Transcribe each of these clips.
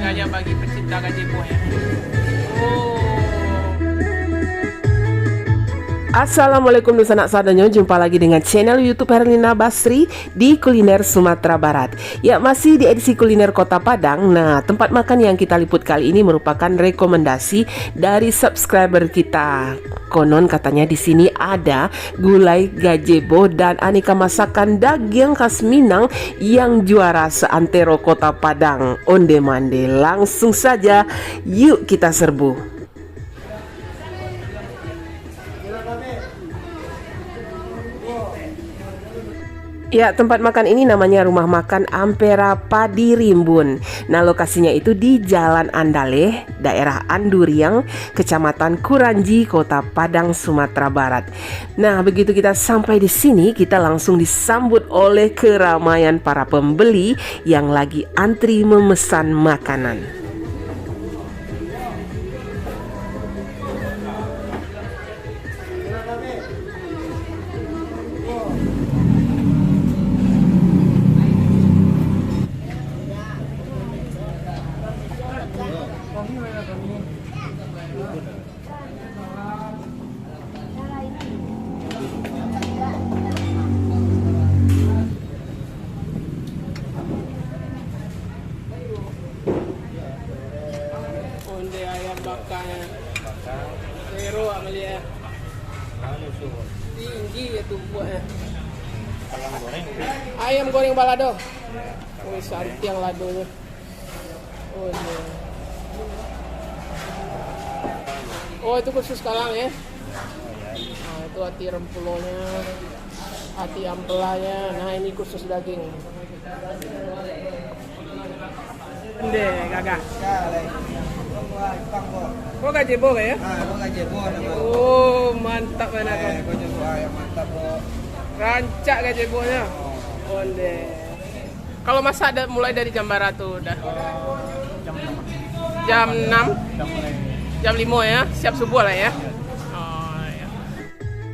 sengaja bagi pecinta gazebo ya. Oh. Assalamualaikum sanak sadanyo, jumpa lagi dengan channel YouTube Herlina Basri di Kuliner Sumatera Barat. Ya, masih di edisi kuliner Kota Padang. Nah, tempat makan yang kita liput kali ini merupakan rekomendasi dari subscriber kita. Konon katanya di sini ada gulai gazebo dan aneka masakan daging khas Minang yang juara seantero Kota Padang. Onde mande, langsung saja yuk kita serbu. Ya, tempat makan ini namanya Rumah Makan Ampera Padi Rimbun. Nah, lokasinya itu di Jalan Andaleh, daerah Anduriang, Kecamatan Kuranji, Kota Padang, Sumatera Barat. Nah, begitu kita sampai di sini, kita langsung disambut oleh keramaian para pembeli yang lagi antri memesan makanan. Onde ayam bakarnya. Zero Amalia. Tinggi ya tumpuknya. Ayam goreng balado. Wih, santiang ladonya. Oh, iya. Oh, itu khusus kalang ya. Nah, itu hati rempulonya, hati ampelanya. Nah, ini khusus daging. Ende, gagah. Oh, gazebo ya? Oh, mantap mana kau. Rancak gazebonya. Onde. Kalau masak ada mulai dari jam berapa tuh udah? Jam 6. Jam 5 ya, siap subuh lah ya. Oh, ya.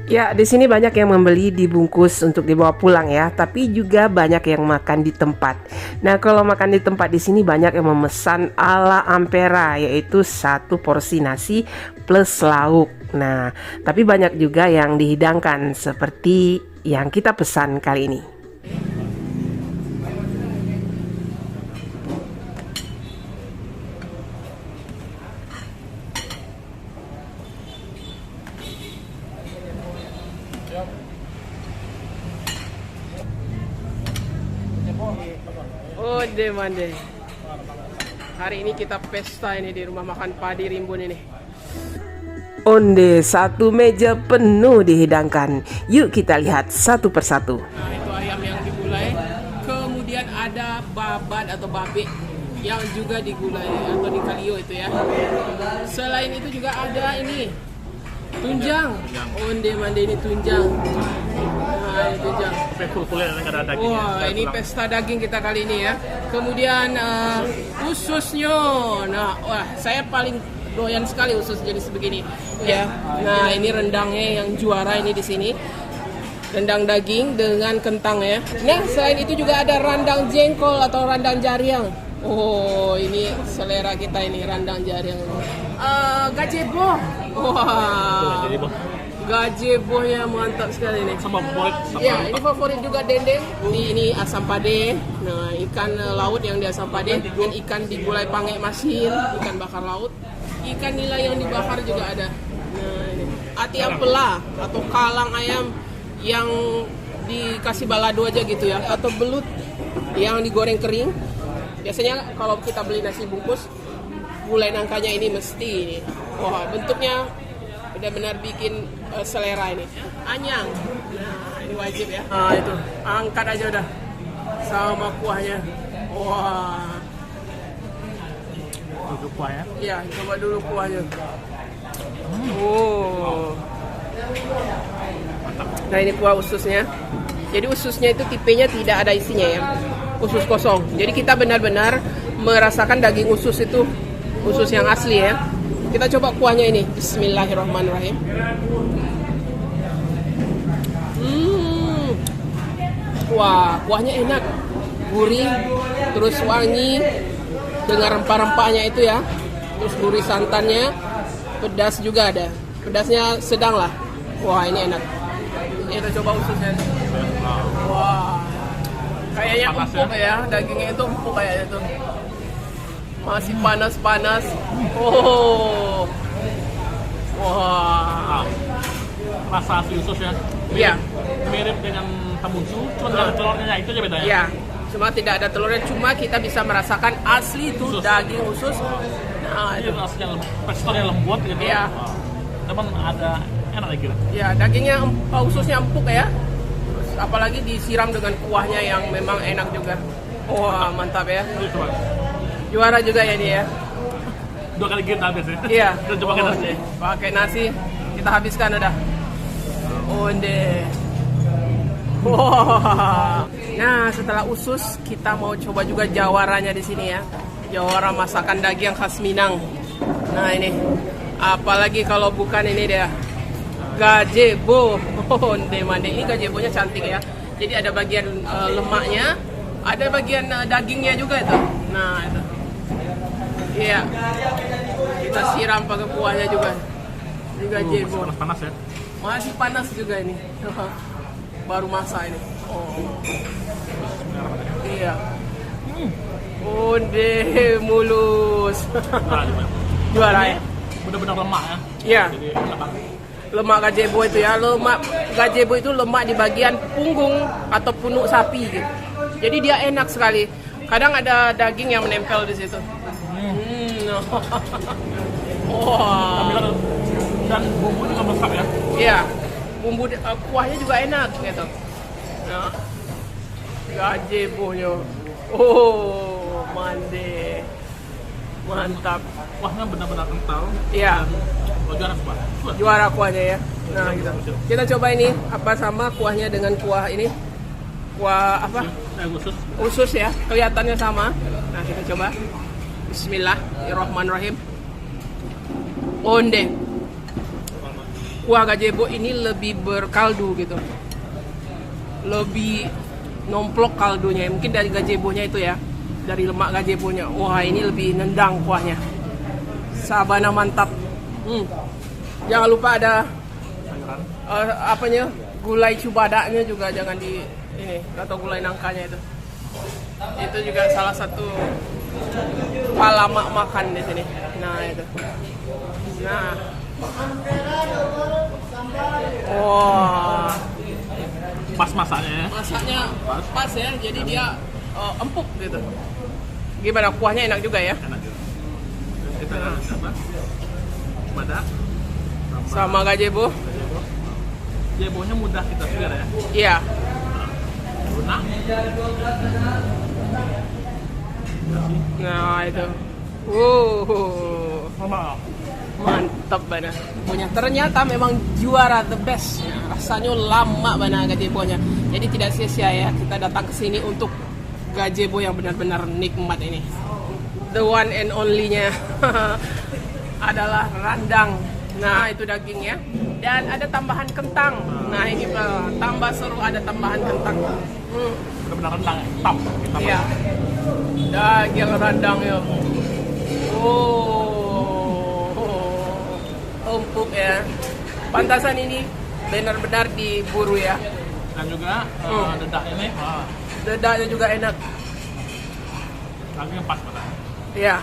Ya, di sini banyak yang membeli dibungkus untuk dibawa pulang ya, tapi juga banyak yang makan di tempat. Nah, kalau makan di tempat di sini banyak yang memesan ala Ampera, yaitu satu porsi nasi plus lauk. Nah, tapi banyak juga yang dihidangkan seperti yang kita pesan kali ini. Ode mande. Hari ini kita pesta ini di Rumah Makan Padi Rimbun ini. Onde, satu meja penuh dihidangkan. Yuk kita lihat satu persatu. Nah, itu ayam yang digulai. Kemudian ada babat atau babe yang juga digulai atau dikalio itu ya. Selain itu juga ada ini tunjang. Onde mande ini tunjang. Nah, ini tunjang. Wah, ini pesta daging kita kali ini ya. Kemudian ususnya. Nah, wah, saya paling doyan sekali usus jenis begini ya. Nah, ini rendangnya yang juara ini di sini. Rendang daging dengan kentang ya. Nah, selain itu juga ada randang jengkol atau randang jariang. Oh, ini selera kita ini randang jariang. Gazebo. Wah. Gazebonya mantap sekali nih. Ya, ini favorit juga dendeng. Ini asam pade. Nah, ikan laut yang di asam pade dan ikan digulai pange masin, ikan bakar laut. Ikan nila yang dibakar juga ada. Nah, ini ati ampela atau kalang ayam yang dikasih balado aja gitu ya, atau belut yang digoreng kering. Biasanya kalau kita beli nasi bungkus, gulai nangkanya ini mesti ini. Wah, bentuknya benar-benar bikin selera ini. Anyang. Nah, ini wajib ya. Nah, itu. Angkat aja udah. Sama kuahnya. Wah. Dulu kuah ya? Iya, coba dulu kuahnya. Oh. Nah, ini kuah ususnya. Jadi ususnya itu tipenya tidak ada isinya ya. Usus kosong. Jadi kita benar-benar merasakan daging usus itu usus yang asli ya. Kita coba kuahnya ini. Bismillahirrahmanirrahim. Wah, kuahnya enak. Gurih, terus wangi. dengan rempah-rempahnya itu ya. Terus gurih santannya, pedas juga ada. Pedasnya sedang lah. Wah, ini enak. Kita coba ususnya. Wah, kayaknya empuk ya. Dagingnya itu empuk kayaknya tuh. Masih panas-panas. Oh, wah. Rasa si usus ya. Iya. Mirip dengan tambusu, cuma ada telurnya itu aja bedanya. Iya. Cuma tidak ada telurnya. Cuma kita bisa merasakan asli itu Usus. daging usus. Nah, Ini itu. rasanya teksturnya lembut gitu. Iya. Teman ada enak lagi. Ya, dagingnya ususnya empuk ya. Terus apalagi disiram dengan kuahnya yang memang enak juga. Wah, mantap ya. Coba. Juara juga ya ini ya. 2 kali kita habis ya. Iya. Kita coba pakai nasi. Pakai nasi kita habiskan udah. Onde. Wah. Nah, setelah usus kita mau coba juga jawaranya di sini ya. Jawara masakan daging khas Minang. Nah, ini. Apalagi kalau bukan ini dia. Gazebo. Onde mande. Ini gazebonya cantik ya. Jadi ada bagian lemaknya, ada bagian dagingnya juga itu. Nah, itu. Iya. Kita siram pakai kuahnya juga. Ini gazebo. Panas-panas ya. Masih panas juga ini. Baru masak ini. Oh. Iya. Onde mulus. Nah, Juara ya. Benar-benar lemak ya. Iya. Jadi enak banget. Lemak gazebo itu ya. Lemak gazebo itu lemak di bagian punggung atau punuk sapi gitu. Jadi dia enak sekali. Kadang ada daging yang menempel di situ. Wah. Dan bumbu juga lengkap ya. Iya. Bumbu kuahnya juga enak gitu. Nah. Gazebo-nya. Oh, mande. Mantap. Kuahnya benar-benar kental. Iya. Oh, juara semua. Juara kuahnya ya. Nah, gitu. Kita coba ini apa sama kuahnya dengan kuah ini. Kuah apa? Usus. Usus ya. Kelihatannya sama. Nah, kita coba. Bismillahirrahmanirrahim. Onde. Kuah gazebo ini lebih berkaldu gitu. Lebih nomplok kaldunya. Mungkin dari gazebonya itu ya. Dari lemak gazebonya. Wah, ini lebih nendang kuahnya. Sabana mantap. Jangan lupa ada apanya? Gulai cubadaknya juga jangan di ini atau gulai nangkanya itu. Itu juga salah satu palamak makan di sini. Nah, itu. Nah. Wah. Pas masaknya ya. Masaknya pas ya. Jadi dia empuk gitu. Gimana kuahnya enak juga ya? Enak juga. Kita coba. Cubadak Sama gazebo. Gazebonya mudah kita segar ya. Iya. Lunak. Nah, itu. Mantap banget. Punya ternyata memang juara the best. Rasanya lama banget gazebonya. Jadi tidak sia-sia ya kita datang ke sini untuk gazebo yang benar-benar nikmat ini. The one and only-nya adalah randang. Nah, itu dagingnya. Dan ada tambahan kentang. Nah, ini tambah seru ada tambahan kentang. Benar-benar rendang ya. Hitam. Iya. Daging randang ya. Oh, empuk ya. Pantasan ini benar-benar diburu ya. Dan juga dedak ini. Dedaknya juga enak. Dagingnya pas banget. Iya.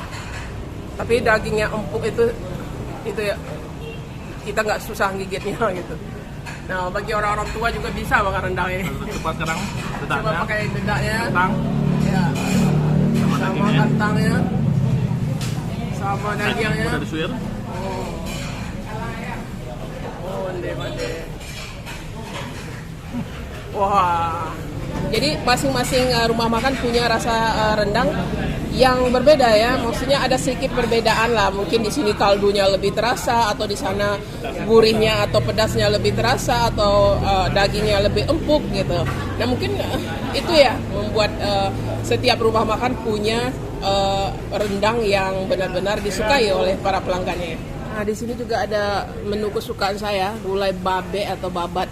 Tapi dagingnya empuk itu ya kita nggak susah gigitnya gitu. Nah, bagi orang-orang tua juga bisa makan rendang ini. Coba sekarang dedaknya. Coba pakai dedaknya. Kentang. Ya. Sama Sama dagingnya. kentangnya. Sama dagingnya. Udah disuir. Onde. Wah. Jadi masing-masing rumah makan punya rasa rendang yang berbeda ya. Maksudnya ada sedikit perbedaan lah. Mungkin di sini kaldunya lebih terasa atau di sana gurihnya atau pedasnya lebih terasa atau dagingnya lebih empuk gitu. Nah, mungkin itu ya membuat setiap rumah makan punya rendang yang benar-benar disukai oleh para pelanggannya. Nah, di sini juga ada menu kesukaan saya, gulai babe atau babat.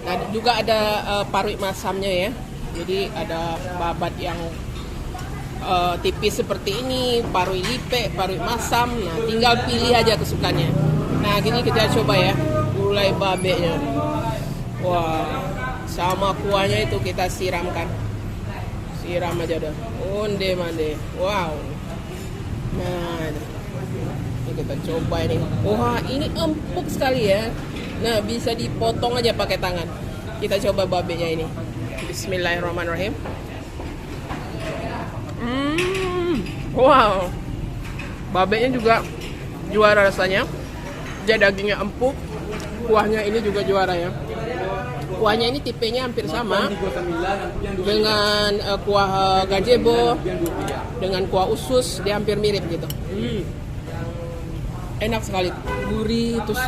Nah, juga ada paruit masamnya ya. Jadi ada babat yang tipis seperti ini, parui lipe, parui masam. Nah, tinggal pilih aja kesukaannya. Nah, gini kita coba ya, gulai babenya. Wah, sama kuahnya itu kita siramkan. Siram aja dah. Onde mande. Wow. Nah, ini kita coba ini. Wah, ini empuk sekali ya. Nah, bisa dipotong aja pakai tangan. Kita coba babenya ini. Bismillahirrahmanirrahim. Wow. Babenya juga juara rasanya. Dia dagingnya empuk. Kuahnya ini juga juara ya. Kuahnya ini tipenya hampir sama dengan kuah gazebo, dengan kuah usus, dia hampir mirip gitu. Enak sekali, gurih, terus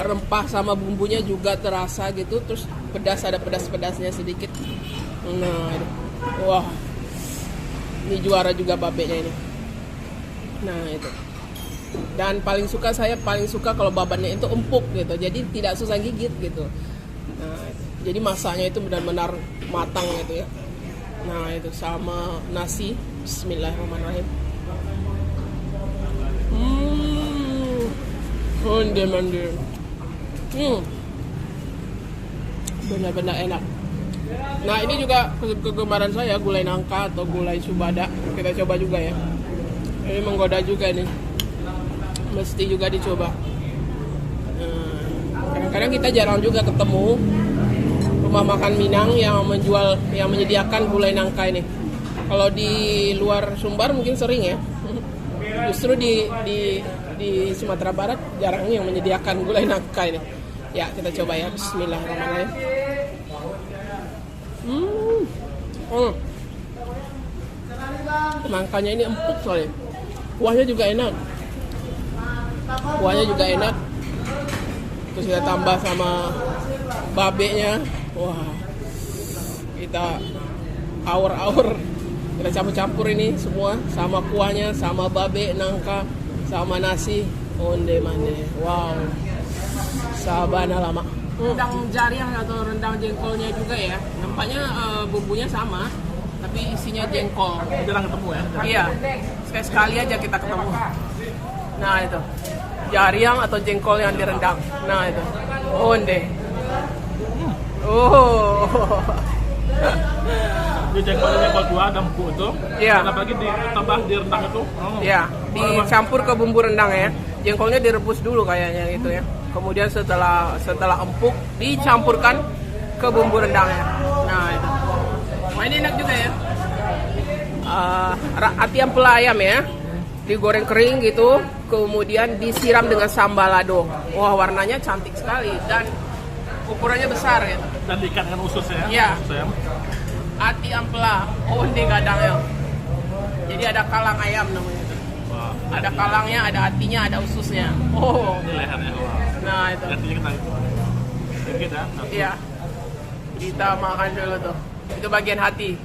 rempah sama bumbunya juga terasa gitu, terus pedas, ada pedas-pedasnya sedikit. Nah, wah, ini juara juga babenya ini. Nah itu. Dan paling suka kalau babannya itu empuk gitu, jadi tidak susah gigit gitu. Nah, jadi masaknya itu benar-benar matang gitu ya. Nah itu sama nasi. Bismillahirrahmanirrahim. Onde-mande. Benar-benar enak. Nah ini juga kegemaran saya, gulai nangka atau gulai subada. Kita coba juga ya. Ini menggoda juga nih. Mesti juga dicoba. Kadang-kadang kita jarang juga ketemu rumah makan Minang yang menyediakan gulai nangka ini. Kalau di luar Sumbar mungkin sering ya. Justru di Sumatera Barat jarang yang menyediakan gulai nangka ini. Ya, kita coba ya. Bismillahirrahmanirrahim. Nangkanya ini empuk soalnya. Kuahnya juga enak. Terus kita tambah sama babenya. Wah, kita awur-awur, kita campur-campur ini semua sama kuahnya, sama babe, nangka, sama nasi. Onde mande. Wow, sabana lama. Rendang jariang atau rendang jengkolnya juga ya. Nampaknya bumbunya sama, tapi isinya jengkol. Jarang ketemu ya? Iya, sekali aja kita ketemu. Nah itu, jariang atau jengkol yang direndang. Nah itu, onde. Oh. Di jengkol tua ada empuk itu. Iya. Apalagi ditambah di rendang itu. Iya, dicampur ke bumbu rendang ya. Jengkolnya direbus dulu kayaknya gitu ya. Kemudian setelah empuk dicampurkan ke bumbu rendangnya. Nah itu. Wah ini enak juga ya. Ati ampela ayam ya. Digoreng kering gitu, kemudian disiram dengan sambal lado. Wah warnanya cantik sekali dan ukurannya besar gitu. Dan diikat dengan usus ya? Iya. Usus. Ati ampela, onde kadang ya. Jadi ada kalang ayam namanya itu. Wah. Ada kalangnya, ada atinya, ada ususnya. Oh. Ini lehernya. Wah. Nah itu. Hatinya kita sedikit ya. Iya. Kita makan dulu tuh. Itu bagian hati.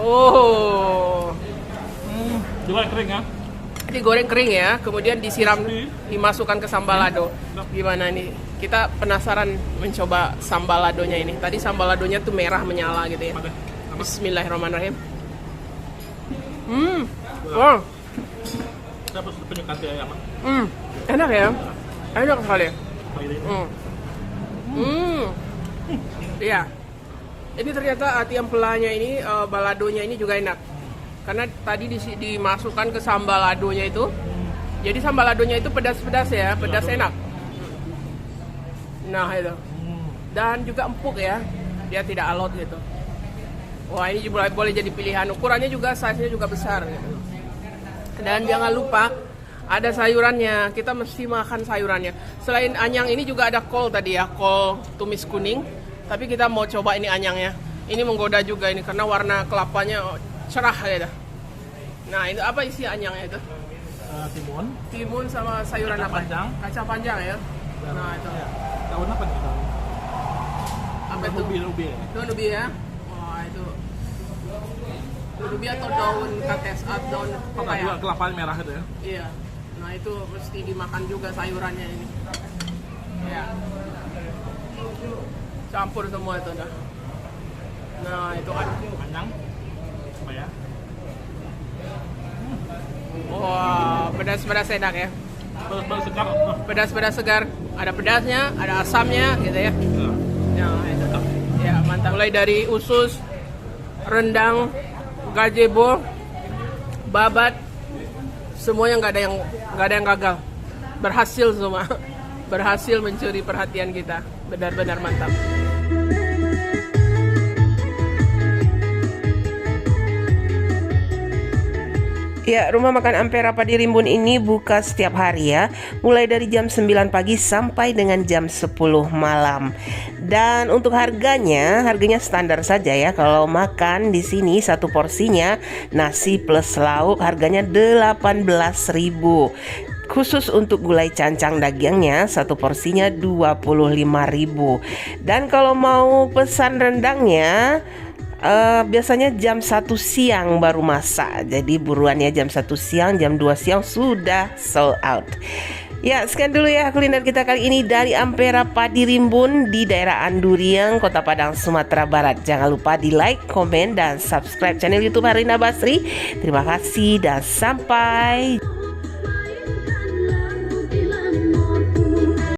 Oh. Juga kering ya? Digoreng kering ya, kemudian disiram, dimasukkan ke sambal lado. Gimana nih? Kita penasaran mencoba sambal ladonya ini. Tadi sambal ladonya tuh merah menyala gitu ya. Bismillahirrahmanirrahim. Wow. Dapat penyuka hati ayam. Enak ya? Enak sekali. Iya. Ini ternyata ati ampelanya ini, baladonya ini juga enak. Karena tadi dimasukkan ke sambal ladonya itu. Jadi sambal ladonya itu pedas-pedas ya, pedas enak. Nah itu. Dan juga empuk ya. Dia tidak alot gitu. Wah ini juga boleh jadi pilihan. Ukurannya juga, size-nya juga besar gitu. Dan jangan lupa ada sayurannya. Kita mesti makan sayurannya. Selain anyang ini juga ada kol tadi ya, kol tumis kuning. Tapi kita mau coba ini anyangnya. Ini menggoda juga ini karena warna kelapanya cerah ya. Nah, itu apa isi anyangnya itu? Timun sama sayuran kacang apa? Panjang. Kacang panjang ya. Nah, itu. Daun apa nih? Apa itu? Ubi. Daun ubi ya. Wah, itu. Daun ubi atau daun kates atau daun pepaya? Juga kelapa merah itu ya. Iya. Nah, itu mesti dimakan juga sayurannya ini. Ya. Campur semua itu dah. Nah, itu kan Panjang. Apa ya? Wah, pedas-pedas enak ya. Pedas segar. Pedas-pedas segar. Ada pedasnya, ada asamnya gitu ya. Ya, itu. Ya, mantap. Mulai dari usus, rendang, gazebo, babat, semuanya nggak ada yang gagal. Berhasil semua. Berhasil mencuri perhatian kita. Benar-benar mantap. Ya, Rumah Makan Ampera Padi Rimbun ini buka setiap hari ya, mulai dari jam 9 pagi sampai dengan jam 10 malam. Dan untuk harganya standar saja ya. Kalau makan di sini satu porsinya nasi plus lauk harganya 18.000. Khusus untuk gulai cancang dagingnya satu porsinya 25.000. Dan kalau mau pesan rendangnya biasanya jam 1 siang baru masak. Jadi buruan ya, jam 1 siang, jam 2 siang sudah sold out. Ya, sekian dulu ya kuliner kita kali ini dari Ampera Padi Rimbun di daerah Anduriang, Kota Padang, Sumatera Barat. Jangan lupa di like, komen, dan subscribe channel YouTube Herlina Basri. Terima kasih dan sampai